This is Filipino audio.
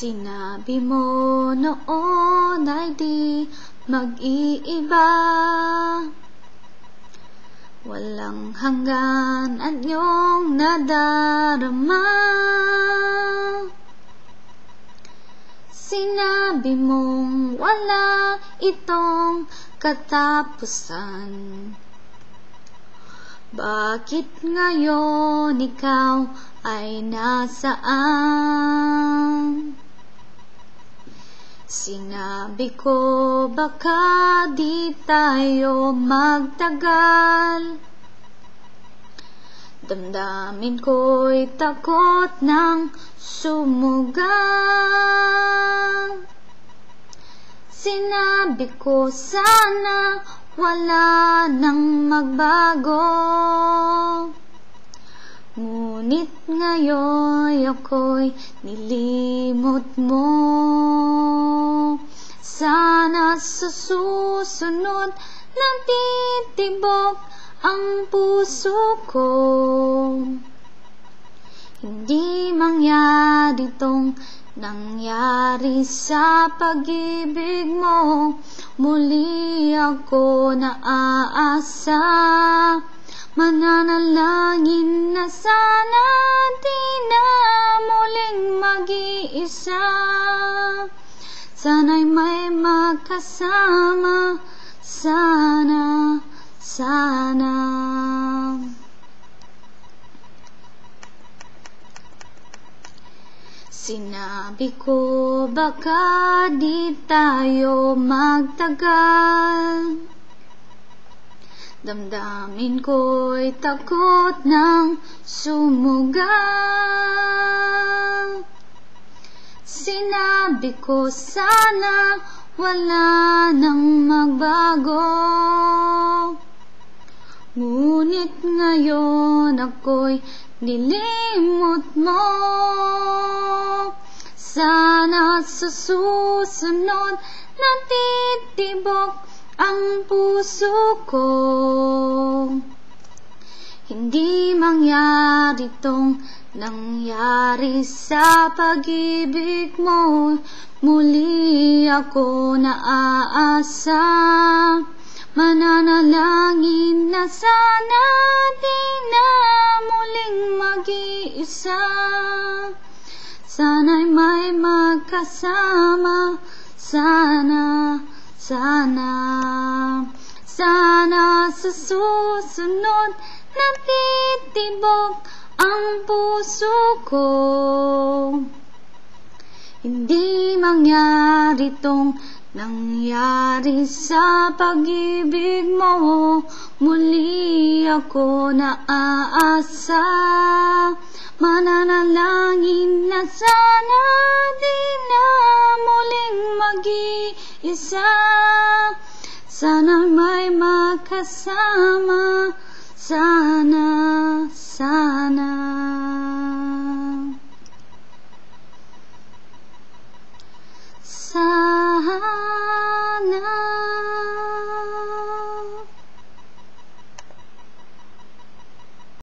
Sinabi mo noon ay di mag-iiba, walang hanggan at iyong nadarama. Sinabi mong wala itong katapusan. Bakit ngayon ikaw ay nasaan? Sinabi ko baka di tayo magtagal. Damdamin ko'y takot ng sumugal. Sinabi ko sana wala nang magbago, ngunit ngayon ako'y nilimot mo. Sana sa susunod natitibok ang puso ko. Hindi mangyari tong nangyari sa pag-ibig mo. Muli ako naaasa, mananalangin na sana di na muling mag-iisa. Sana'y may magkasama, sana, sana. Sinabi ko baka di tayo magtagal. Damdamin ko'y takot ng sumugal. Sinabi ko sana wala nang magbago, ngunit ngayon ako'y nilimot mo. Sana sa susunod natitibok ang puso ko. Hindi mangyari tong nangyari sa pag-ibig mo. Muli ako naaasa, mananalangin na sana di na muling mag-iisa. Sana'y may magkasama, sana, sana. Sana sa susunod natitibok ang puso ko. Hindi mangyari tong nangyari sa pag-ibig mo. Muli ako naaasa, mananalangin na sana di na muling mag-iisa. Sana may makasama, sana, sana.